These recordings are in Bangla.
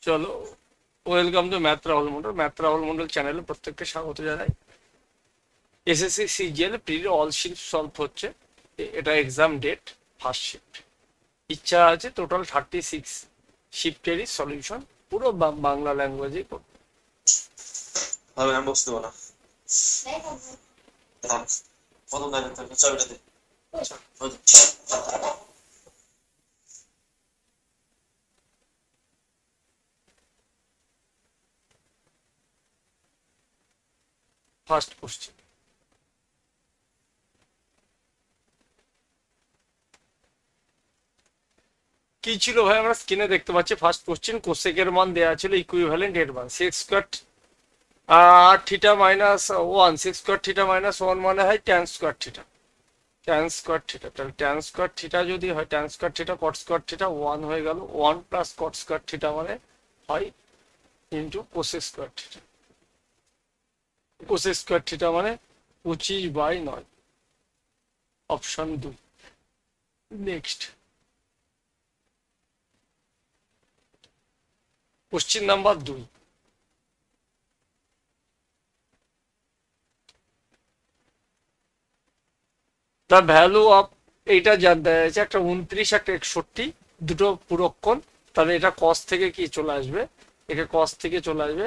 চলো, welcome to math Rahul Mondal. Math Rahul Mondal চ্যানেলে প্রত্যেককে স্বাগত জানাই। এসএসসি সিজিএল প্রিলি অল শিফট সলভ হচ্ছে। এটা এক্সাম ডেট ফার্স্ট শিফট। ইচ্ছা আছে টোটাল 36 শিফটেরই সলিউশন পুরো বাংলা ল্যাঙ্গুয়েজে করবো। আমি বসতে পারবো না। হ্যাঁ, প্রথম লাইনে থাকবে চাবিটা দে। ফার্স্ট কোশ্চেন, কি ছিল ভাই? আমরা স্ক্রিনে দেখতে পাচ্ছি ফার্স্ট কোশ্চেন। কোসেকের মান দেওয়া ছিল ইকুইভ্যালেন্ট এর মান sex square theta minus 1। Sex square theta minus 1 মানে হয় tan square theta. Tan square theta, তাহলে ট্যান স্কোয়ার থিটা যদি হয় tan square theta cot square theta 1 হয়ে গেল। 1 প্লাস কট স্কোয়ার থিটা মানে হয় into cosec square theta. Cosec square theta মানে 25/9, option 2। Next question number 2। The value of, এইটা জানতে চাইছে একটা 29 একটা 61, দুটো পুরক্ষণ। তাহলে এটা কস থেকে কি চলে আসবে? এটা কস থেকে চলে আসবে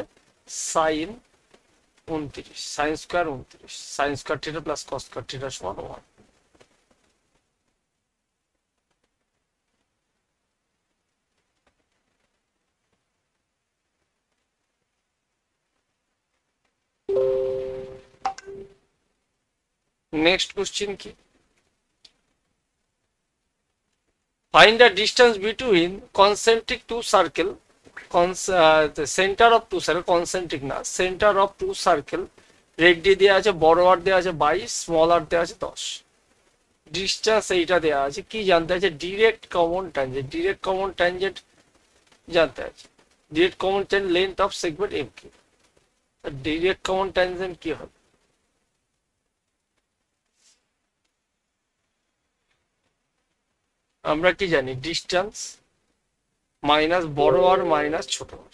sine 29, sine square 29, sine square theta plus cos square theta সমান 1। নেক্সট কোশ্চিন কি? Find the distance between concentric two circle, centre of two circle, concentric না, centre of two circle. Red দিয়ে দেওয়া আছে, বড় আর দেওয়া আছে 22, স্মল আর দেওয়া আছে 10। ডিস্টেন্স এইটা দেওয়া আছে, কি জানতে আছে? Direct common tangent. Direct common tangent জানতে আছে। Direct common tangent length of segment M Q. Direct common tangent কি হবে? আমরা কি জানি? ডিস্টেন্স মাইনাস বড় আর মাইনাস ছোট আর।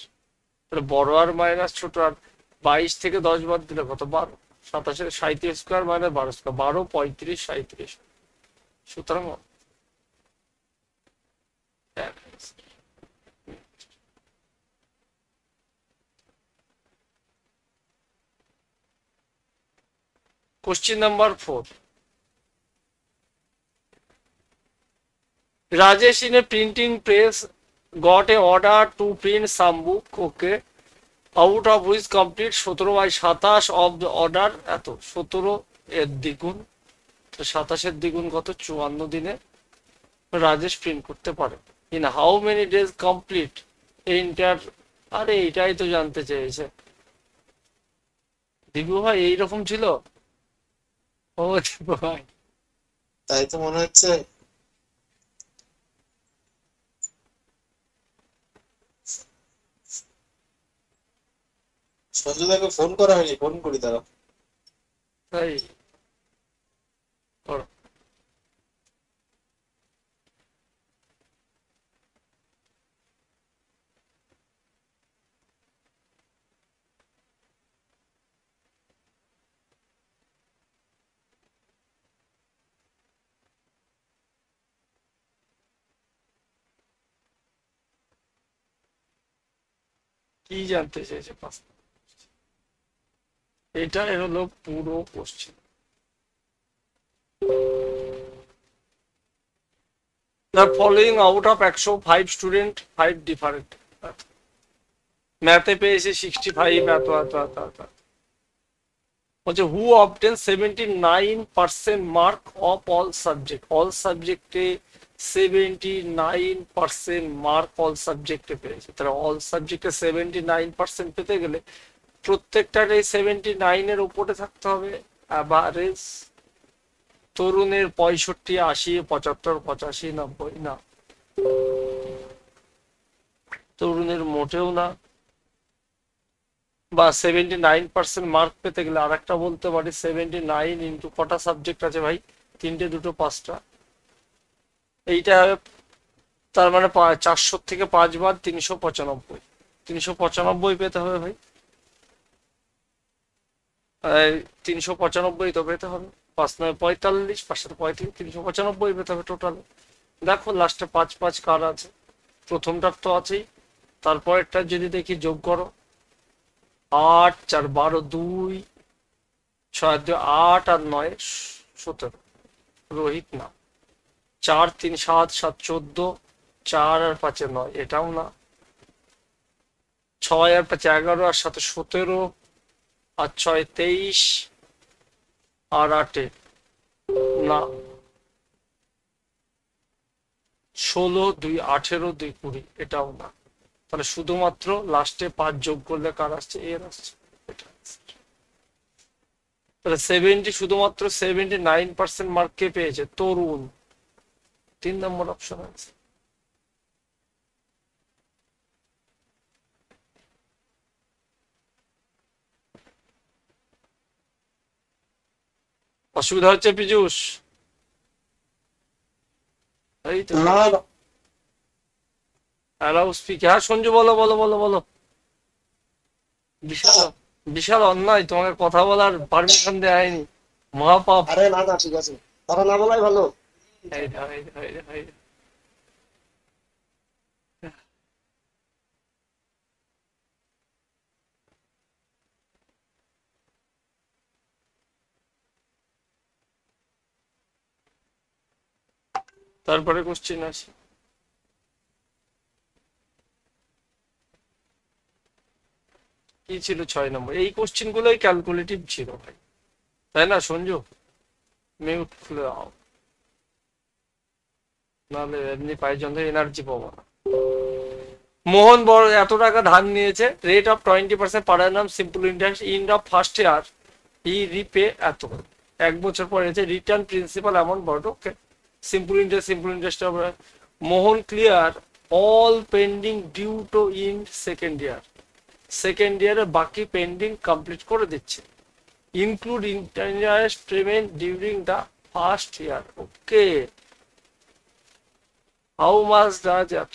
তাহলে বড় আর মাইনাস ছোট আর, 22 থেকে 10 বাদ দিলে কত? 12। 27 37 স্কোয়ার মাইনাস 12 স্কোয়ার, 12 35 37। সুতরাং question number 4। Rajesh in a printing press got a order to print some book, okay, out of which complete 17/27 of the order এত। 17 এর দ্বিগুণ, তো 27 এর দ্বিগুণ কত? 54 দিনে রাজেশ প্রিন্ট করতে পারে। In how many days complete enter. আরে এটাই তো জানতে চেয়েছে দিবু ভাই, এইরকম ছিল। ও দিবু ভাই, তাই তো মনে হচ্ছে। সঞ্জুদাকে ফোন করা হয়নি, ফোন করি তারা। তাই করো। কি জানতে চেয়েছে পাঁচটা? এটা হলো পুরো question. The following out of 105 student 5 different, ম্যাথে পেয়েছে 65, এত এত এত এত। বলছে who obtain 79% mark of all subject. All সাবজেক্টে 79% মার্ক অল সাবজেক্টে পেয়েছে। তাহলে অল সাবজেক্টে 79% পেতে গেলে প্রত্যেকটার এই 79 এর উপরে থাকতে হবে অ্যাভারেজ। তরুণের 65, 80, 75, 85, 90 না, তরুণের মোটেও না। বা 79% মার্ক পেতে গেলে আর একটা বলতে পারি 79 ইন্টু কটা সাবজেক্ট আছে ভাই? 3টে, 2টো, 5টা। এইটা তার মানে 400 থেকে 5 বার 395। 395 পেতে হবে ভাই, 395 তো পেতে হবে। 5 9 45, 5 7 35, 395 পেতে হবে টোটাল। দেখো লাস্টে 5 5 কার আছে, প্রথমটার তো আছেই, তারপরেরটা যদি দেখি যোগ করো, 8 4 12 2, 6 2 8 আর 9 17, রোহিত না। 4 3 7 7 14, 4 আর 5 9, এটাও না। 6 আর 5 11 আর 7 17, আর 6 23, আর 8 না। 16 2 18 2 20, এটাও না। তাহলে শুধুমাত্র লাস্টে 5 যোগ করলে কার আসছে, এর আসছে, এটা আসছে। তাহলে 70, শুধুমাত্র 79% মার্ক কে পেয়েছে, তরুণ। 3 নম্বর অপশন আছে। অসুবিধা হচ্ছে পীযূষ? এই তো না না, অ্যালাউ স্পিক। হ্যাঁ সঞ্জু, বলো বলো বলো বলো। বিশাল বিশাল অন্যায়, তোমাকে কথা বলার পারমিশন দেওয়া হয়নি, মহাপাপ। আরে না না, ঠিক আছে, কথা না বলাই ভালো। এই রে, এই রে, এই রে, এই রে। তারপরে কোশ্চেন আছে, কি ছিল 6 নম্বর? এই কোশ্চেন গুলোই ক্যালকুলেটিভ ছিল ভাই, তাই না সঞ্জু? মিউট খুলে দাও, নাহলে এমনি পায়ের জন্য এনার্জি পাবো না। মোহন বড় এত টাকা ধার নিয়েছে, rate of 20% per Anam, simple interest, in of first year he repay এত, 1 বছর পরে এসে রিটার্ন প্রিন্সিপাল অ্যামাউন্ট বড়। ওকে, সিম্পল ইন্টারেস্ট হবে। Mohan clear all pending due to in second ইয়ারে বাকি পেন্ডিং কমপ্লিট করে দিচ্ছে, include interest payment during the first year. Okay, how much does এত,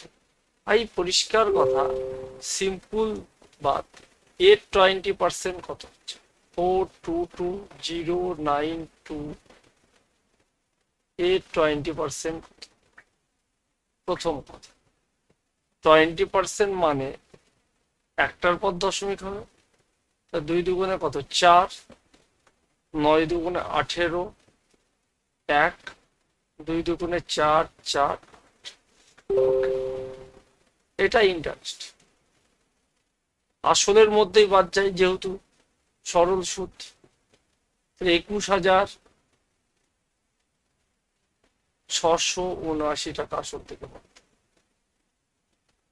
ভাই পরিষ্কার কথা, সিম্পল বাত। 820% কত হচ্ছে, 422,092, 820% প্রথম কথা। 20% মানে একটার পর দশমিক হবে, তা 2 দুগুণে কত, 4, 9 দুগুণে 18, 1, 2 দুগুণে 4 4, এটা ইন্টারেস্ট। আসলের মধ্যেই বাদ যায় যেহেতু সরল সুদ। 21,679 টাকা আসল থেকে বাদ।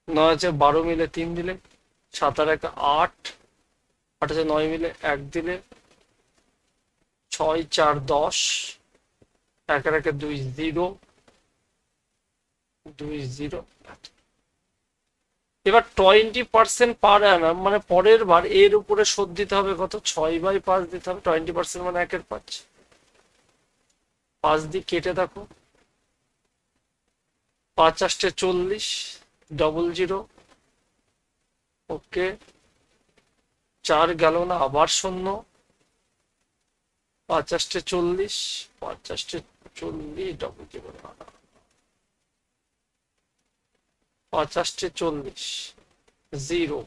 9 আছে 12 মিলে 3 দিলে, 7 আর 1 8, 8 আছে 9 মিলে 1 দিলে, 6 4 10, 1 আর 1 2 0, 2 0। এবার 20% পার অ্যানাম মানে পরের বার এর উপরে শোধ দিতে হবে কত, 6/5 দিতে হবে। 20% মানে 1/5, 5 দিয়ে কেটে দেখো, 5 8 40, 00। ওকে, 4 গেল না, আবার 0, 5 8 40, 5 8 40, 00, 5 8 40, 0,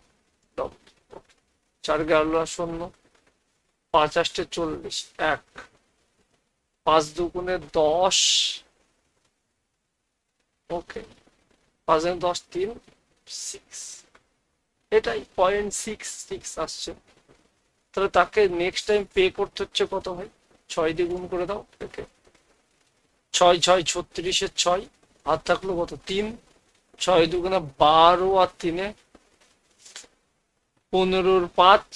4 গেল 0, 5 8 40, 1, 5 দুগুণে 10। ওকে, 5 10 3 6, এটাই 0.66 আসছে। তাহলে তাকে নেক্সট টাইম পে করতে হচ্ছে কত ভাই, 6 দিয়ে গুণ করে দাও। ওকে, 6 6 36 6, হাত থাকলো কত, 3, 6 দুগুণে 12 আর 3 15 5,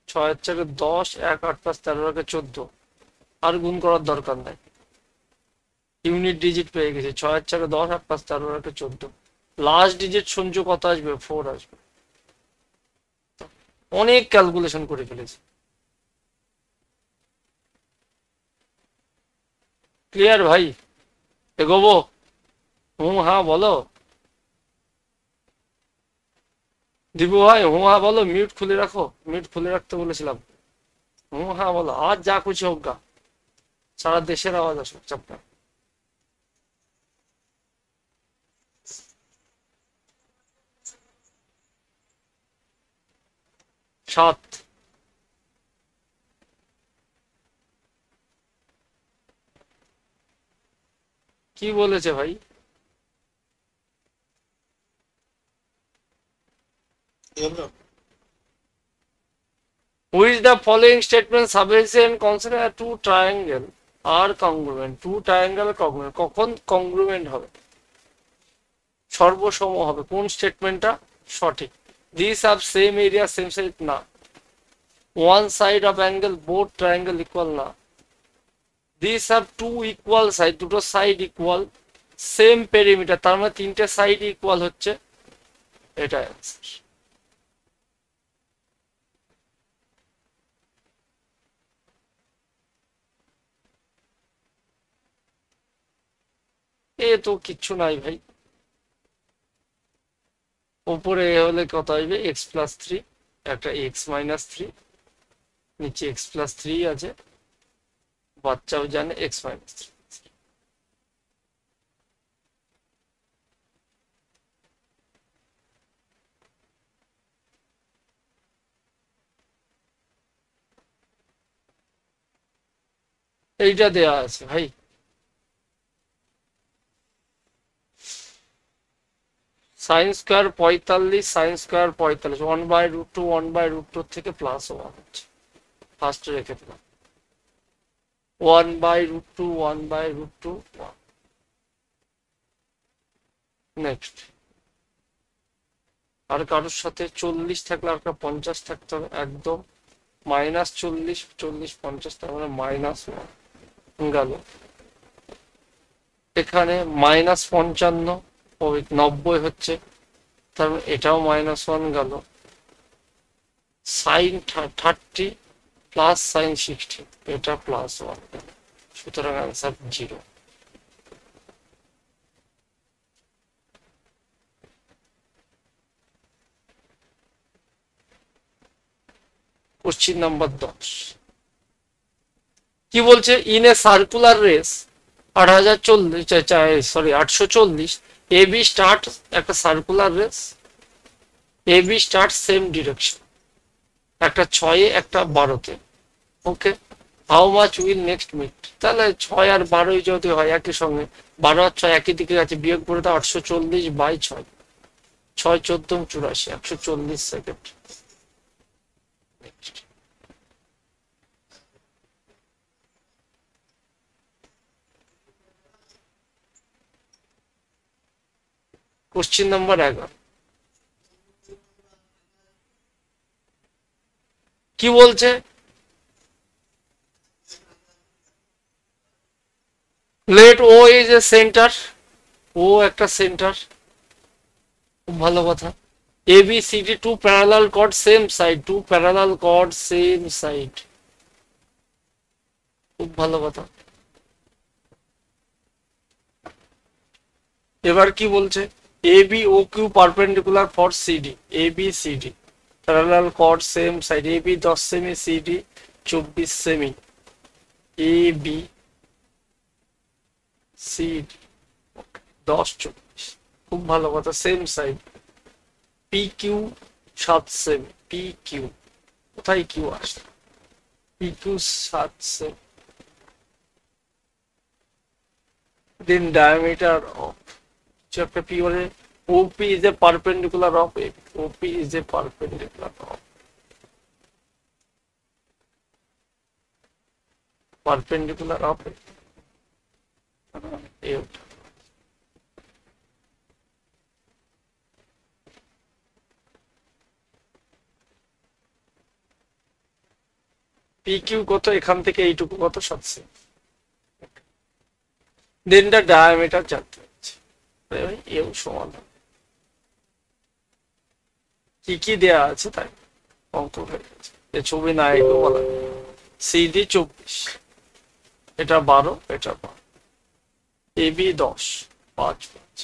6 4 10, 1 8 5 13 14, আর গুণ করার দরকার নাই, ইউনিট ডিজিট পেয়ে গেছে। 6 4 10, 8 5 13 14, লাস্ট ডিজিট সঞ্জু কত আসবে, 4 আসবে। অনেক ক্যালকুলেশন করে ফেলেছে। ক্লিয়ার ভাই? এগোবো? হ্যাঁ বলো। দিবু ভাই হ্যাঁ বলো, মিউট খুলে রাখো, মিউট খুলে রাখতে বলেছিলাম। হ্যাঁ বলো, আজ যা খুশি হোক গা, সারা দেশের আওয়াজ আসুক, চাপ না। 7। কি বলেছে ভাই? কি হলো? Which the following statement sufficient consider two triangle are congruent? Two triangle congruent, কখন congruent হবে? সর্বসম হবে, কোন স্টেটমেন্টটা সঠিক? These have same area same side না, one side of angle both triangle equal না, these have two equal side, দুটো সাইড ইকুয়াল, সেম পেরিমিটার, তার মানে তিনটে সাইড ইকুয়াল হচ্ছে, এটা অ্যান্সার। এ তো কিচ্ছু নাই ভাই, উপরে এ হলে কত হইবে, x+3, একটা x-3, নিচে x+3 আছে, বাচ্চাও জানে x-3। এইটা দেয়া আছে ভাই। সাইন স্কোয়ার 45, সাইন স্কোয়ার 45, 1/√2 1/√2 থেকে +1 হচ্ছে, ফার্স্ট রেখে দিলাম 1/√2 1/√2 1। নেক্সট, আর কারোর সাথে 40 থাকলে আর 50 থাকতে হবে একদম, -40 40 50, তার মানে -1 গেল। এখানে -55 ওই 90 হচ্ছে, তার মানে এটাও -1 গেল। সাইন 30 প্লাস সাইন 60, এটা +1, সুতরাং অ্যান্সার 0। কোশ্চিন নাম্বার 10 কি বলছে? In a circular race 840 A B start, একটা circular race, A B start same direction, একটা 6-এ একটা 12-তে, okay. How much will next meet? তাহলে 6 আর 12 যদি হয় একই সঙ্গে, 12 আর 6 একই দিকে আছে, বিয়োগ করে দাও 840/6, 6 14 84, 140 সেকেন্ড। কোশ্চিন নাম্বার 11 কি বলছে? Let O is a centre, O একটা সেন্টার, খুব ভালো কথা। A B C D two parallel chord same side, two parallel chord same side, খুব ভালো কথা। এবার কি বলছে? A B O Q perpendicular for CD, A B C D parallel chord same side, A B 10 সেমি, সিডি 24 সেমি, এ বি সিডি 10 24, খুব ভালো কথা, same side. P Q 7 semi, P Q কোথায় কিউ আসছে, পি কিউ 7 সেমি, দেন ডায়ামিটার অফ একটা পি বলে, OP is a perpendicular of AB, OP is a perpendicular of, perpendicular of A। PQ কত, এখান থেকে এইটুকু কত, 7 সেমি, দেন দা ডায়ামিটার জানতে হচ্ছে, এও সমান। কি কি দেয়া আছে তাই অঙ্ক হয়ে গেছে, এ ছবি না এঁকেও বলা, সিডি 24, এটা 12, এটা 12, এবি 10, 5 5,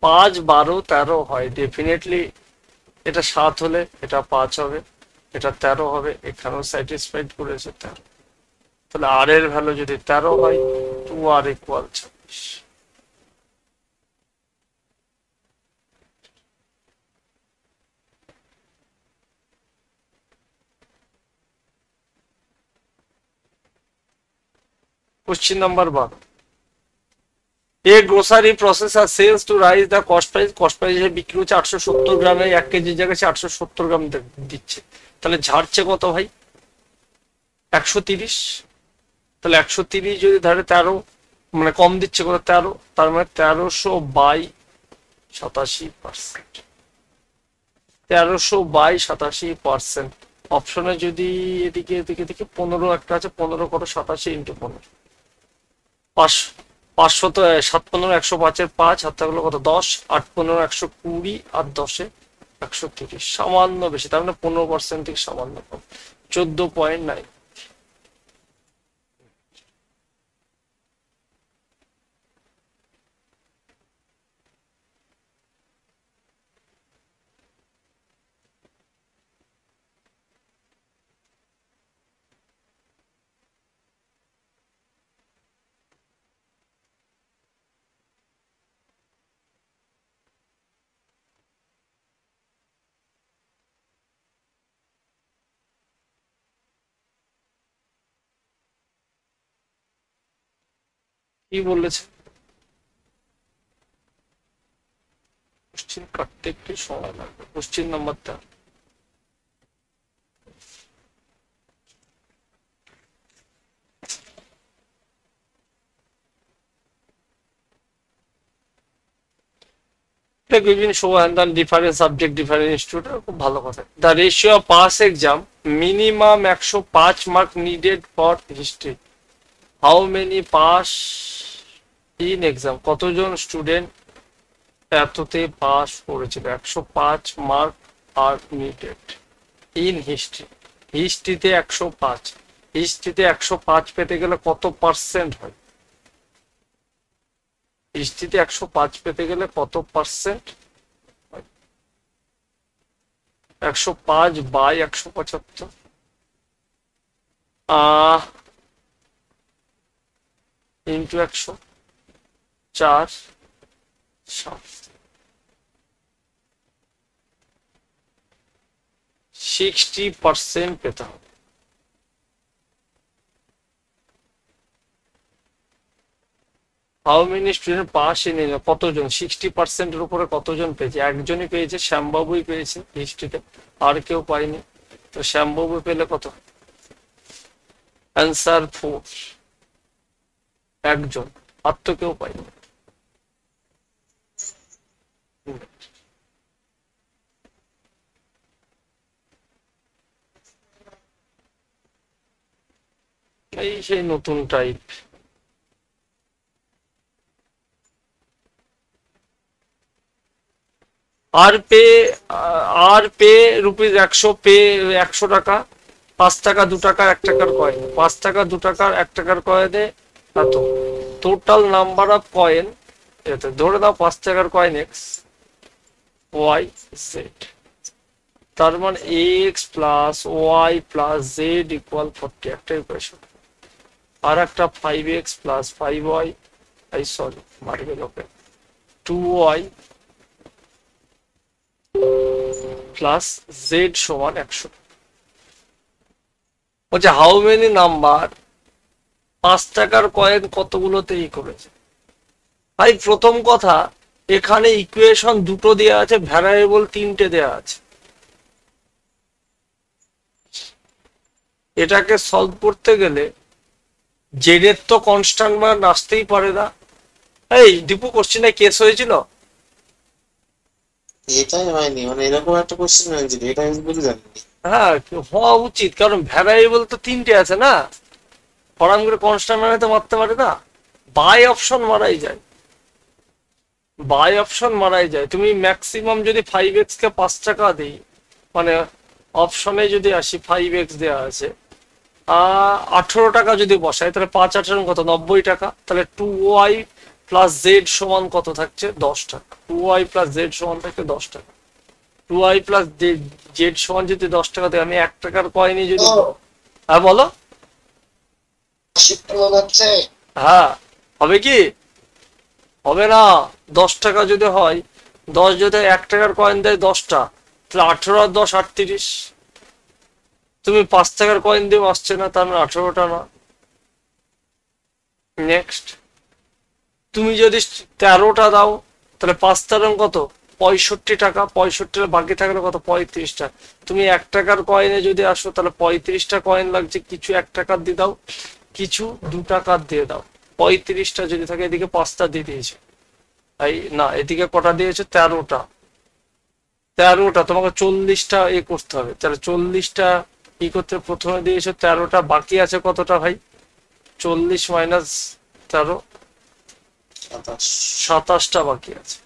5 12 13 হয় ডেফিনেটলি। এটা 7 হলে এটা 5 হবে, এটা 13 হবে, এখানেও স্যাটিসফাইড করেছে 13। তাহলে আর এর ভ্যালু যদি 13 হয়, 2r equal 26। Question number 12, a grocery processor sells to raise the cost price. Cost price বিক্রি হচ্ছে 870 গ্রামে, 1 কেজির জায়গায় 870 গ্রাম দিচ্ছে। তাহলে ঝাড়ছে কত ভাই? 130। তাহলে 130 যদি ধরে 13, মানে কম দিচ্ছে কত? 13, তার মানে 1300/87%। 1300/87%। অপশনে যদি এদিকে এদিকে এদিকে 15 একটা আছে, 15 করো 87 ইন্টু 15, 500 তো 7 15 105-এর 5 হাত থাকলো কত? 10, 8 15 120, আর 10-এ 130, সামান্য বেশি, তার মানে 15% থেকে সামান্য কম, 14.9। কি বলেছে? কোশ্চিন কাটতে একটু সময় লাগবে। কোশ্চিন নাম্বারটা বিভিন্ন সমাধান, ডিফারেন্ট সাবজেক্ট, ডিফারেন্ট ইনস্টিটিউট, খুব ভালো কথা। The ratio of pass exam minimum 105 mark needed for history. How many pass in exam? কতজন স্টুডেন্ট এততে পাস করেছিল? 105 মার্ক আর নিডেড ইন হিস্ট্রি। হিস্ট্রিতে 105, হিস্ট্রিতে 105 পেতে গেলে কত পার্সেন্ট হয়? হিস্ট্রিতে 105 পেতে গেলে কত পার্সেন্ট? 105/175 ইন্টু 104, 60% পেতে হবে। How many student pass in, কতজন? 60%-এর উপরে কতজন পেয়েছে? একজনই পেয়েছে, শ্যামবাবুই পেয়েছে হিস্ট্রিতে, আর কেউ পায়নি। তো শ্যামবাবু পেলে কত? অ্যান্সার 4, একজন, আর তো কেউ পায়নি। এই সেই নতুন টাইপ। আর পে রুপিস 100, পে 100 টাকা, 5 টাকা 2 টাকা 1 টাকার কয়েন, 5 টাকা 2 টাকার 1 টাকার কয়েনে এত। টোটাল নাম্বার অফ কয়েন, ধরে দাও 5 টাকার কয়েন এক্স ওয়াই জেড, তার মানে X plus Y plus Z equal 40, একটা ইকুয়েশন। আর একটা 5x plus 5y, sorry marble okay, 2y plus Z সমান 100। বলছে হাউ মেনি নাম্বার 5 টাকার কয়েন কতগুলোতে করেছে? ভাই প্রথম কথা, এখানে ইকুয়েশন দুটো দেওয়া আছে, ভ্যারিয়েবল 3টে দেওয়া আছে। এটাকে সলভ করতে গেলে জেডের তো কনস্ট্যান্ট মান আসতেই পারে না। এই দীপু, কোশ্চেনে কেস হয়েছিল? এটাই হয়নি, মানে এরকম একটা কোশ্চেন হয়েছিল, এটা আমি বুঝে জানিনি। হ্যাঁ, হওয়া উচিত, কারণ ভ্যারিয়েবল তো 3টে আছে না, ফরাম করে কনস্ট্যান্ট মানে তো মারতে পারে না। বাই অপশন মারাই যায়, বাই অপশন মারাই যায়। তুমি ম্যাক্সিমাম যদি 5x কে 5 টাকা দিই, মানে অপশনে যদি আসি 5x দেওয়া আছে, 18 টাকা যদি বসাই, তাহলে 5 18 কত? 90 টাকা। তাহলে 2y প্লাস জেড সমান কত থাকছে 10 টাকা, 2y প্লাস জেড সমান থাকছে 10 টাকা। 2y প্লাস জেড সমান যদি 10 টাকা দেয়, আমি 1 টাকার কয়েনই যদি, হ্যাঁ বলো, হ্যাঁ হবে কি হবে না? 10 টাকা যদি হয়, 10 যদি 1 টাকার কয়েন দেয় 10টা, তাহলে 18 আর 10 38। তুমি 5 টাকার কয়েন দিয়ে আসছে না, তার মানে 18টা না। নেক্সট, তুমি যদি 13টা দাও, তাহলে 5 13 কত 65 টাকা, 65 বাকি থাকলে কত 35টা। তুমি 1 টাকার কয়েনে যদি আসো, তাহলে 35টা কয়েন লাগছে, কিছু 1 টাকার দিয়ে দাও, কিছু 2 টাকার দিয়ে দাও। 35টা যদি থাকে, এদিকে 5টা দিয়ে দিয়েছে, এই না এদিকে কটা দিয়েছে 13টা। 13টা তোমাকে 40টা এ করতে হবে, তাহলে 40টা ই করতে প্রথমে দিয়েছো 13টা, বাকি আছে কতটা ভাই? 40 মাইনাস 13, 27টা বাকি আছে।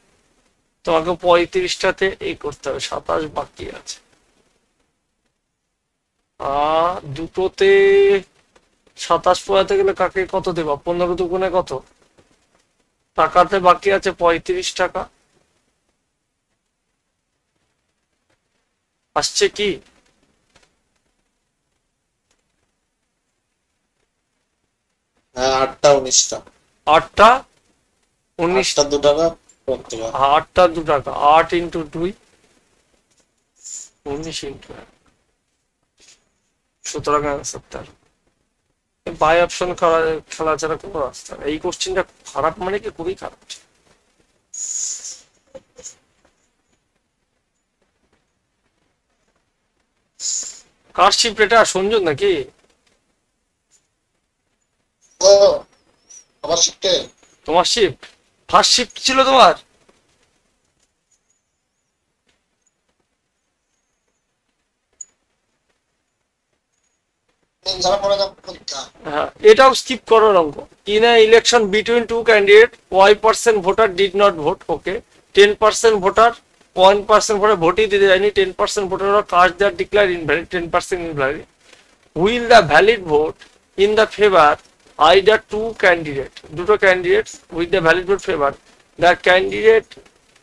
তোমাকে 35টাতে এই করতে হবে, 27 বাকি আছে। দুটোতে 27 পোয়াতে গেলে কাকে কত দেবা? 15 দুগুণে কত টাকাতে বাকি আছে? 35 টাকা। আসছে কি? হ্যাঁ, 8টা 19টা। 8টা 19, 8টা 2 টাকা, 4 টাকা। 8টা 2 টাকা, 8 ইন্টু 2 19 ইন্টু 1, সুতরাং অ্যান্সার তার বাই অপশন খেলা ছাড়া কোনো রাস্তা নেই। এই কোশ্চেনটা খারাপ মানে কি খুবই খারাপ। কার শিফট এটা? সঞ্জুর নাকি? আমার শিফটে। তোমার শিফট? ফার্স্ট শিফট ছিল তোমার? হ্যাঁ, এটাও স্কিপ করার অঙ্ক। In a election between two candidate, y% voter did not vote. Okay, 10% voter, 1% voter ভোটই দিতে যায়নি, 10% voter cast that declare invalid, 10% invalid. Will the valid vote in the favour either two candidate, দুটো candidate with the valid vote favour the candidate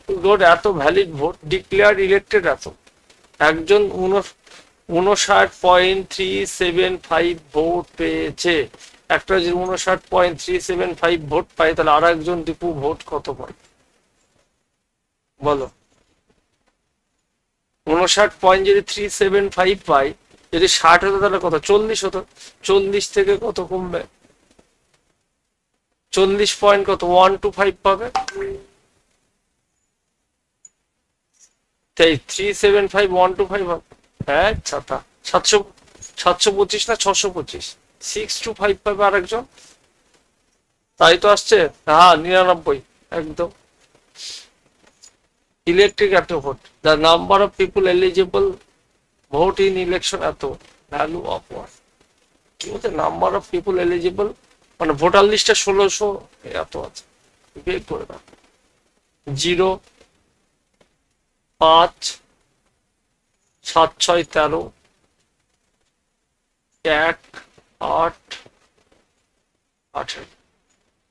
vote এত ভ্যালিড ভোট ডিক্লেয়ার ইলেক্টেড এত। একজন 59.375 ভোট পেয়েছে, একটা যদি 59.375 ভোট পায়, তাহলে আর একজন দীপু ভোট কত পায় বলো? 59.375 পাই, যদি 60 হতো তাহলে কত? 40 হতো। 40 থেকে কত কমবে? 40 পয়েন্ট কত 125 পাবে। তাই 375 125 হবে। হ্যাঁ ছাতা 725 না 625, 625 পাবে আরেকজন। তাই তো আসছে, হ্যাঁ 99 একদম। ইলেকট্রিক এত vote, the number of people eligible vote in election এত, ভ্যালু অফ ওয়ান। কি বলছে? নাম্বার অফ পিপুল এলিজিবল মানে ভোটার লিস্টে 1600 এত আছে, বের করে দাও। 0 5 7 6 13 1 8 18,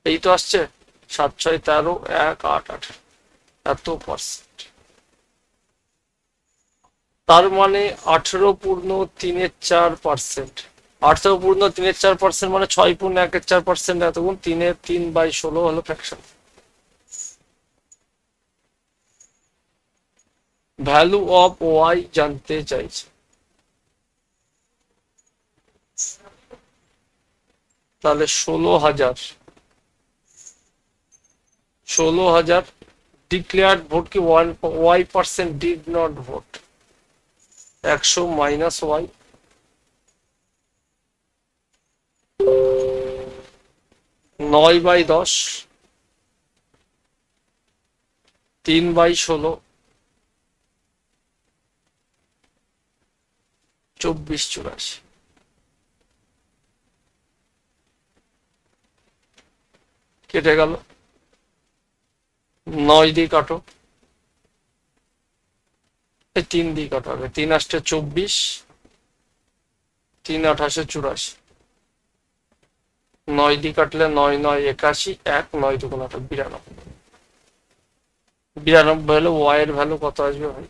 এই তো আসছে 7 6 13 1 8 18, এত পার্সেন্ট। তার মানে 18 পূর্ণ 3/4%। 18 পূর্ণ 3/4% মানে 6 পূর্ণ 1/4%, এত গুণ 3/16 হলো ফ্র্যাকশন। ভ্যালু অফ ওয়াই জানতে চাইছে, তাহলে 16,000 ডিক্লেয়ার্ড ভোট কি y% did not vote, 100 minus Y, 9/10, 3/16, 24 84। কেটে গেল, 9 দিয়ে কাটো, 3 দিয়ে কাটো আগে, 3 8 24, 3 8 84, 9 দিয়ে কাটলে 9 9 81, 1 9 2 92, 92 হলে ওয়াই এর ভ্যালু কত আসবে ভাই?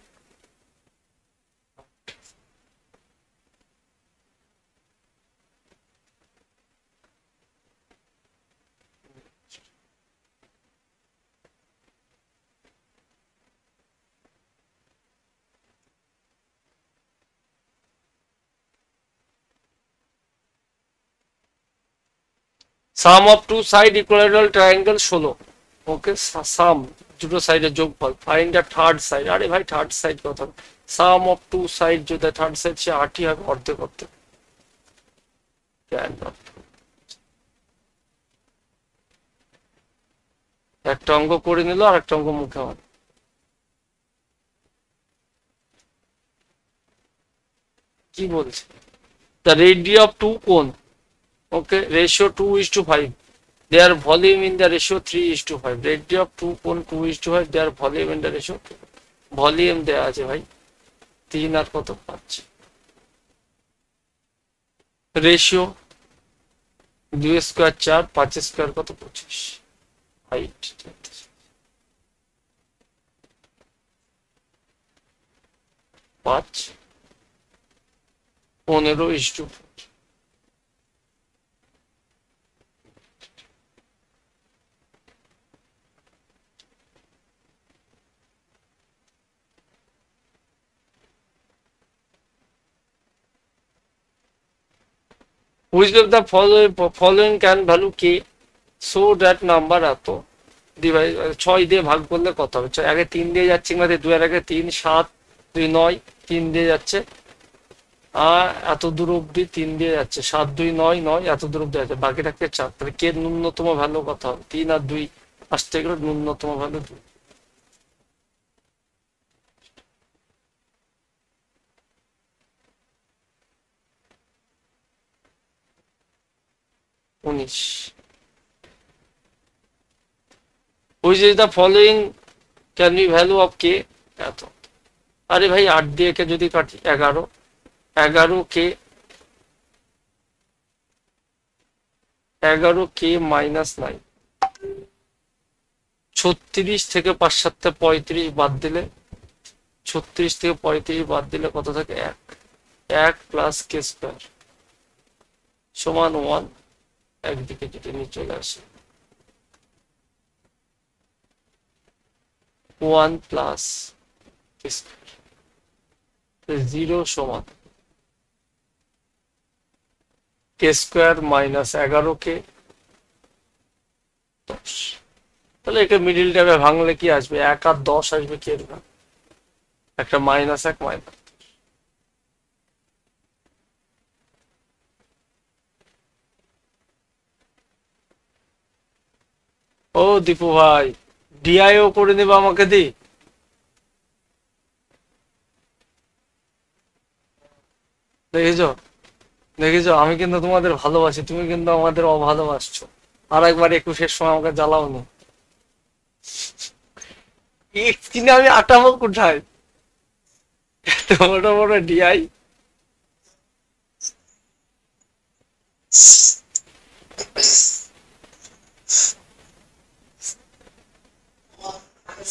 Sum of two side equilateral triangle 16, okay, sum দুটো সাইডের যোগফল, ফাইন্ড দ্য থার্ড সাইড। আরে ভাই থার্ড সাইড কথা, সাম অফ টু সাইড যদি থার্ড সাইড সে 8ই হবে, অর্ধেক অর্ধেক। একটা অঙ্ক করে নিল আর একটা অঙ্ক মুখে আমার। কি বলছে? দ্য রেডিয়াস অফ টু কোন, ওকে, ratio 2:5, their volume in the ratio 3:5, radius of 2 কোণ 2:5, their volume in the ratio 2, volume দেয়া আছে ভাই 3 আর কত 5, রেশিও 2 স্কয়ার 4, 5 স্কয়ার কত 25, height 5 15:4। Which of the following can value k so that number এত ডিভাইড 6 দিয়ে ভাগ করলে কত হবে? আগে 3 দিয়ে যাচ্ছে, মানে 2 এর আগে 3, 7 2 9, 3 দিয়ে যাচ্ছে, আর এত দূর অব্দি 3 দিয়ে যাচ্ছে, 7 2 9 9, এত দূর অব্দি যাচ্ছে, বাকি থাকছে 4। তাহলে কে ন্যূনতম ভ্যালু কত হবে? 3 আর 2 আসতে গেলে ন্যূনতম value 2। Which is the following can be value of k এত? আরে ভাই 8 দিয়ে কে যদি কাটি 11, 11 কে -9, 36 থেকে 5 7 35 বাদ দিলে, 36 থেকে 35 বাদ দিলে কত থাকে? 1, 1 প্লাস কে স্কয়ার সমান 1, একদিকে যদি নিয়ে চলে আসে 1 প্লাস কে স্কয়ার, 0 সমান কে স্কয়ার মাইনাস 11 কে 10। তাহলে একে মিডিল টার্মে ভাঙলে কি আসবে? 1 আর 10 আসবে, কি এর একটা মাইনাস 1 মাইনাস। ও দীপু ভাই, ডিআইও করে নেবে আমাকে দি। দেখেছো দেখেছো, আমি কিন্তু তোমাদের ভালোবাসি, তুমি কিন্তু আমাদের অভালোবাসছো। আর একবার 21-এর সময় আমাকে জ্বালাও নি, কিনে আমি আটাবো কোথায়? এত বড় বড় ডিআই।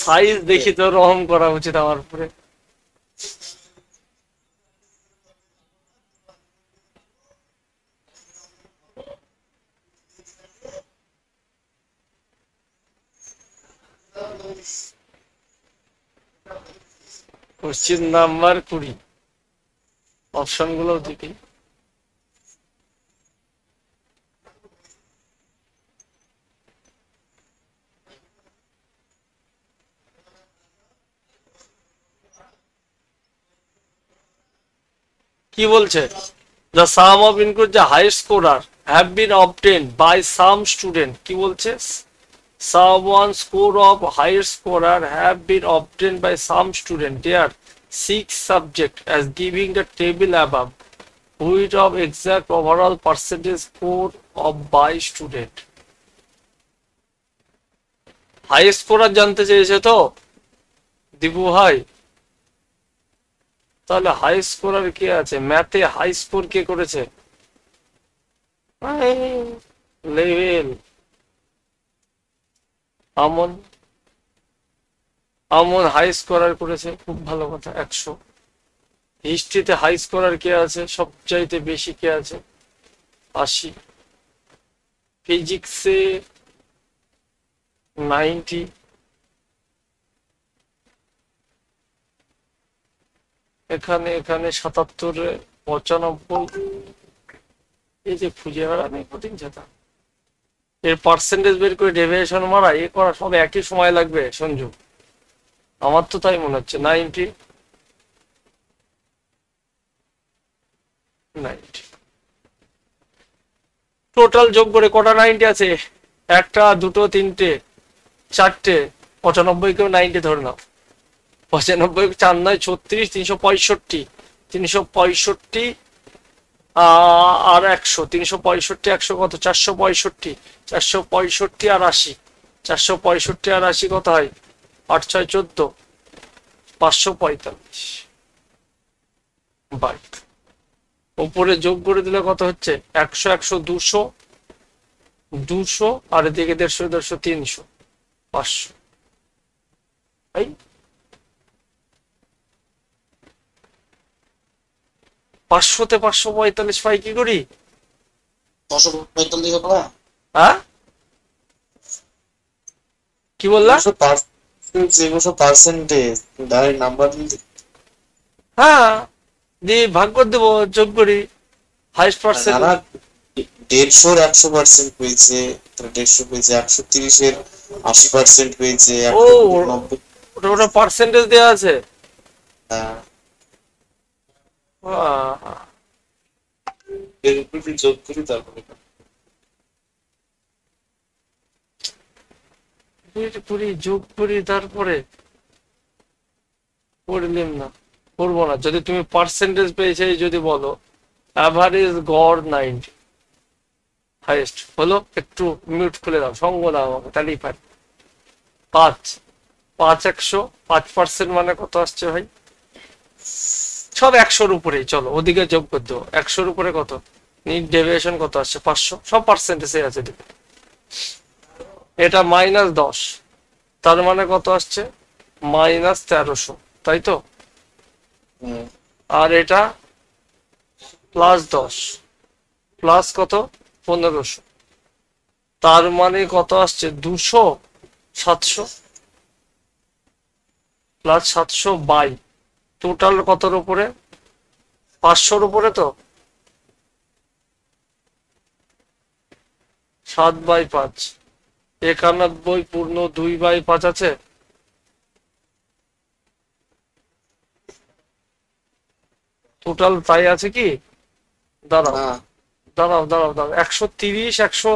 সাইজ দেখি তো রহম করা উচিত আমার উপরে। কোশ্চেন নাম্বার 20, অপশন গুলো দেখি। কি বলছে? the sum of include the high scorer have been obtained by some student, কি বলছে? someone score of higher scorer have been obtained by some student, there 6 subject as giving the table above, which of exact overall percentage score of by student। High scorer জানতে চেয়েছে তো দীপু ভাই? তাহলে হাই স্কোরার কে আছে ম্যাথে? হাই স্কোর কে করেছে? লেভেল আমন, আমন হাই স্কোরার করেছে, খুব ভালো কথা, 100। হিস্ট্রিতে হাই স্কোরার কে আছে, সবচাইতে বেশি কে আছে, 80। ফিজিক্সে 90। এখানে এখানে 77, 95। এই যে খুঁজে বেড়ানো কঠিন যেটা, এর পার্সেন্টেজ বের করে ডেভিয়েশন মারা এ করা সব একই সময় লাগবে সঞ্জু, আমার তো তাই মনে হচ্ছে। 90, 90 টোটাল যোগ করে কটা 90 আছে? একটা, দুটো, তিনটে, চারটে। 95 কেও 90 ধরে নাও। 95, 4 9 36, 365। 365 আর 100, 365, 100 কত, 465। 465 আর 80, 465 আর 80 কত হয়? 8 6 14, 545। বাই, উপরে যোগ করে দিলে কত হচ্ছে? 100 100 200, 200 আর এদিকে 150 150 300, 500। এই 500-তে 545 পাই কি করি? 645 হবে না? হ্যাঁ, কি বললা? 200% ডাইরেক্ট নাম্বার দিতে। হ্যাঁ, দিয়ে ভাগ করে দেবো, যোগ করি হাইস্ট না পার্সেন্ট। না, 150-র 100% পেয়েছে, 150 পেয়েছে, 130-এর 80% পেয়েছে, ও, 190। ওটা ওটা পার্সেন্টেজ দেওয়া আছে। হ্যাঁ, আহ, এর উপরে যোগ করি তারপরে। বের করি, যোগ করি, তারপরে করলাম না, করবো না। যদি তুমি পার্সেন্টেজ পেয়েছে যদি বলো, অ্যাভারেজ গড় 90, হাইয়েস্ট হলো। একটু মিউট খুলে দাও, সঙ্গ দাও আমাকে, তাহলেই পারি। 5, 5 100, 5% মানে কত আসছে ভাই? সব 100-র উপরেই, চলো ওদিকে যোগ করে দেবো। 100-র উপরে কত? নিট ডেভিয়েশন কত আসছে? 500, সব পার্সেন্টেজে আছে দিকে। এটা -10, তার মানে কত আসছে? -1300, তাই তো? হুম, আর এটা +10, প্লাস কত? 1500, তার মানে কত আসছে? 200, 700, +700 বাই টোটাল কতর উপরে? 500-র উপরে তো। 7/5, 91 পূর্ণ 2/5 আছে। টোটাল তাই আছে কি? দাঁড়াও না দাঁড়াও দাঁড়াও দাঁড়াও, 130, 100,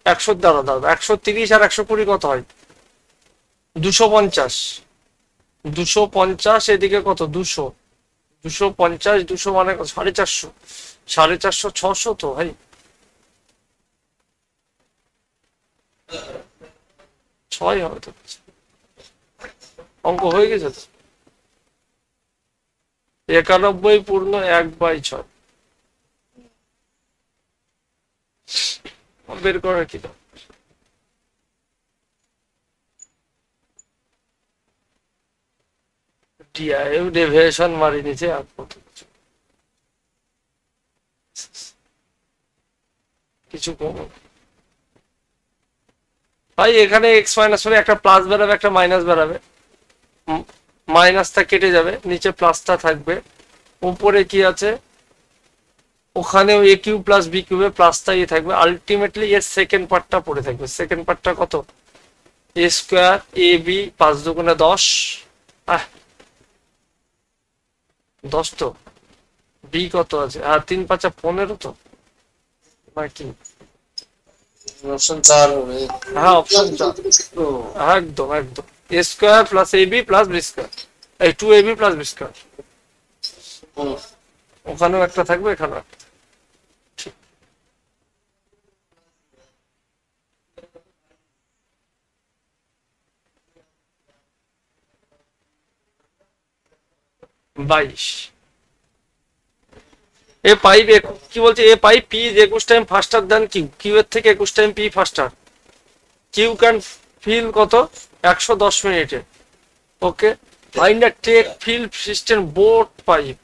100, দাঁড়াও দাঁড়াও, 130 আর 120 কত হয়? 250, 250 এদিকে কত? 200, 250, 200 মানে কত? 450, 450, 600 তো ভাই। 6 হবে তো, অঙ্ক হয়ে গেছে তো। 91 পূর্ণ 1/6 বের করার কি দাও? ডিআইএফ ডেভিয়েশন মারি নিচে, আর কত কিছু, কিছু কম ভাই। এখানে এক্স মাইনাস হলে একটা প্লাস বেরাবে, একটা মাইনাস বেরাবে। মাইনাসটা কেটে যাবে, নিচে প্লাসটা থাকবে। উপরে কি আছে? ওখানেও এ কিউ প্লাস বি কিউবে প্লাসটাই থাকবে। আলটিমেটলি এর সেকেন্ড পার্টটা পড়ে থাকবে। সেকেন্ড পার্টটা কত? এ স্কোয়ার এ বি 5 দুগুণে 10, 10 তো। বি কত আছে? আর 3 5 15 তো নাকি? অপশন 4 হবে। হ্যাঁ, অপশন 4, একদম একদম। এ square plus A B plus B square, এই 2ab প্লাস বি স্কোয়ার। হুম, ওখানেও একটা থাকবে, এখানেও একটা। ঠিক। 22, এ পাইপ কি বলছে, a pipe P is 21 time faster than Q, Q এর থেকে 21 time P faster. Q can fill কত 110 মিনিটে। Okay, find the take fill system boat pipe.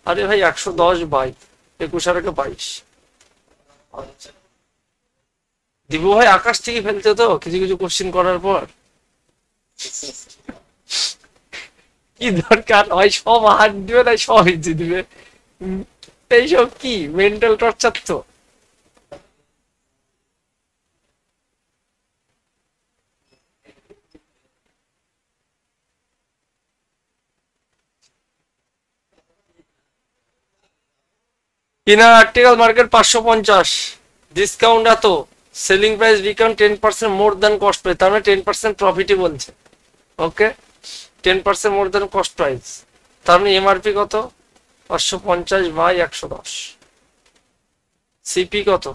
আরে ভাই 110 বাই 21 আর 22। দিবু ভাই আকাশ থেকে ফেলতে তো কিছু কিছু কোশ্চিন করার পর, কি দরকার হয় সব হাত দিবে তাই সব ইজ্জত দিবে। এইসব কি মেন্টাল টর্চার তো। কিনা আর্টিকেল মার্কেট 550, ডিসকাউন্ট এত, selling price discount 10% more than cost price, তার মানে 10% প্রফিটই বলছে। ওকে, 10% মোর দ্যান কস্ট প্রাইস, তার মানে এমআরপি কত 550 বাই 110। সিপি কত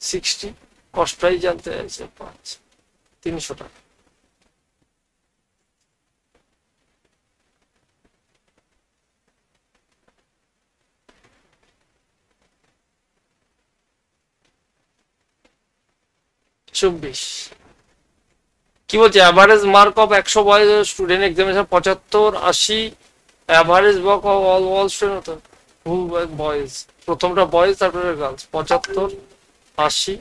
60, কস্ট প্রাইস জানতে চাইছে 5, 300 টাকা। কি বলছে, average mark of 100 boys student examination 75, 80, average mark of all student who boys, প্রথমটা বয়েজ তারপরে গার্লস, 75, 80,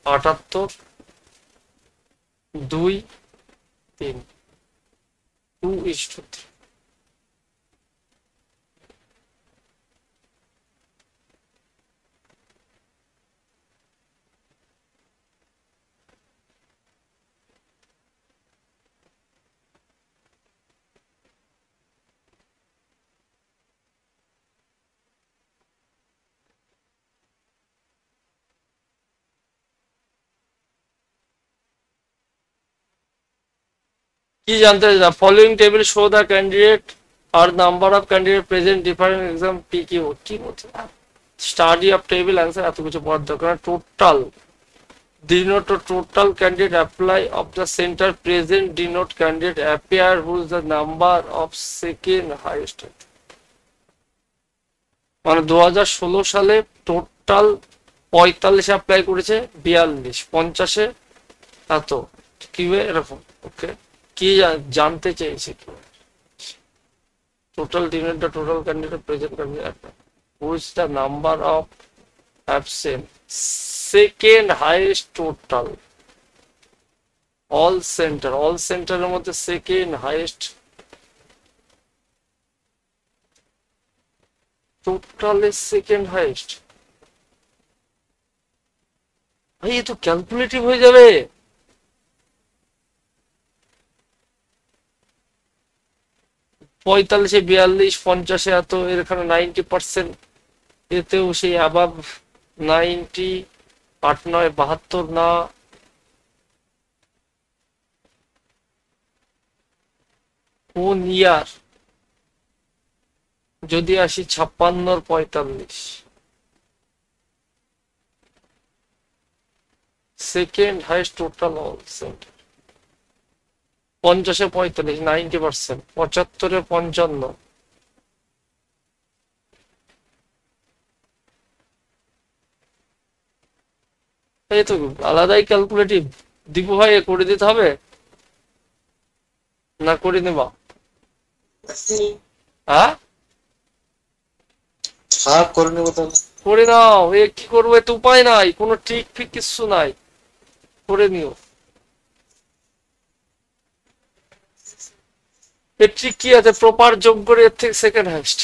78, 2, 3, 2:3। কি জানতে চাই, following table show the candidate আর number of candidate present different exam P কি কি বলছে, স্টাডি অফ টেবিল অ্যান্সার এত কিছু পড়ার দরকার। Total denote the total candidate apply of the center present, denote candidate appear who is the number of second highest। মানে 2016 সালে টোটাল 45 অ্যাপ্লাই করেছে, 42, 50-এ এত, কি এরকম। ওকে, কি জানতে চাইছে কি, total denote the total candidate present candidate who is the number of absent, second highest total, all centre, all সেন্টারের মধ্যে সেকেন্ড হাইয়েস্ট টোটালে, সেকেন্ড হাইয়েস্ট। ভাই এ তো ক্যালকুলেটিভ হয়ে যাবে। পঁয়তাল্লিশে 42, 50-এ এত, এখানে 90%, এতেও সেই অ্যাবাভ 90, 8, 9, 72 না, কোন ইয়ার যদি আসি 56, 45, second highest total all centre, 50-এ 45, 90%, 75-এ 55, এই তো আলাদাই ক্যালকুলেটিভ। দীপু ভাই করে দিতে হবে না করে নেবা? হ্যাঁ করে নেবো তাহলে। করে নাও, এ কি করবো, এত উপায় নাই, কোনো ট্রিক ফিক কিছু নাই, করে নিও। এর ট্রিক কি আছে, প্রপার যোগ করে এর থেকে সেকেন্ড হাইস্ট।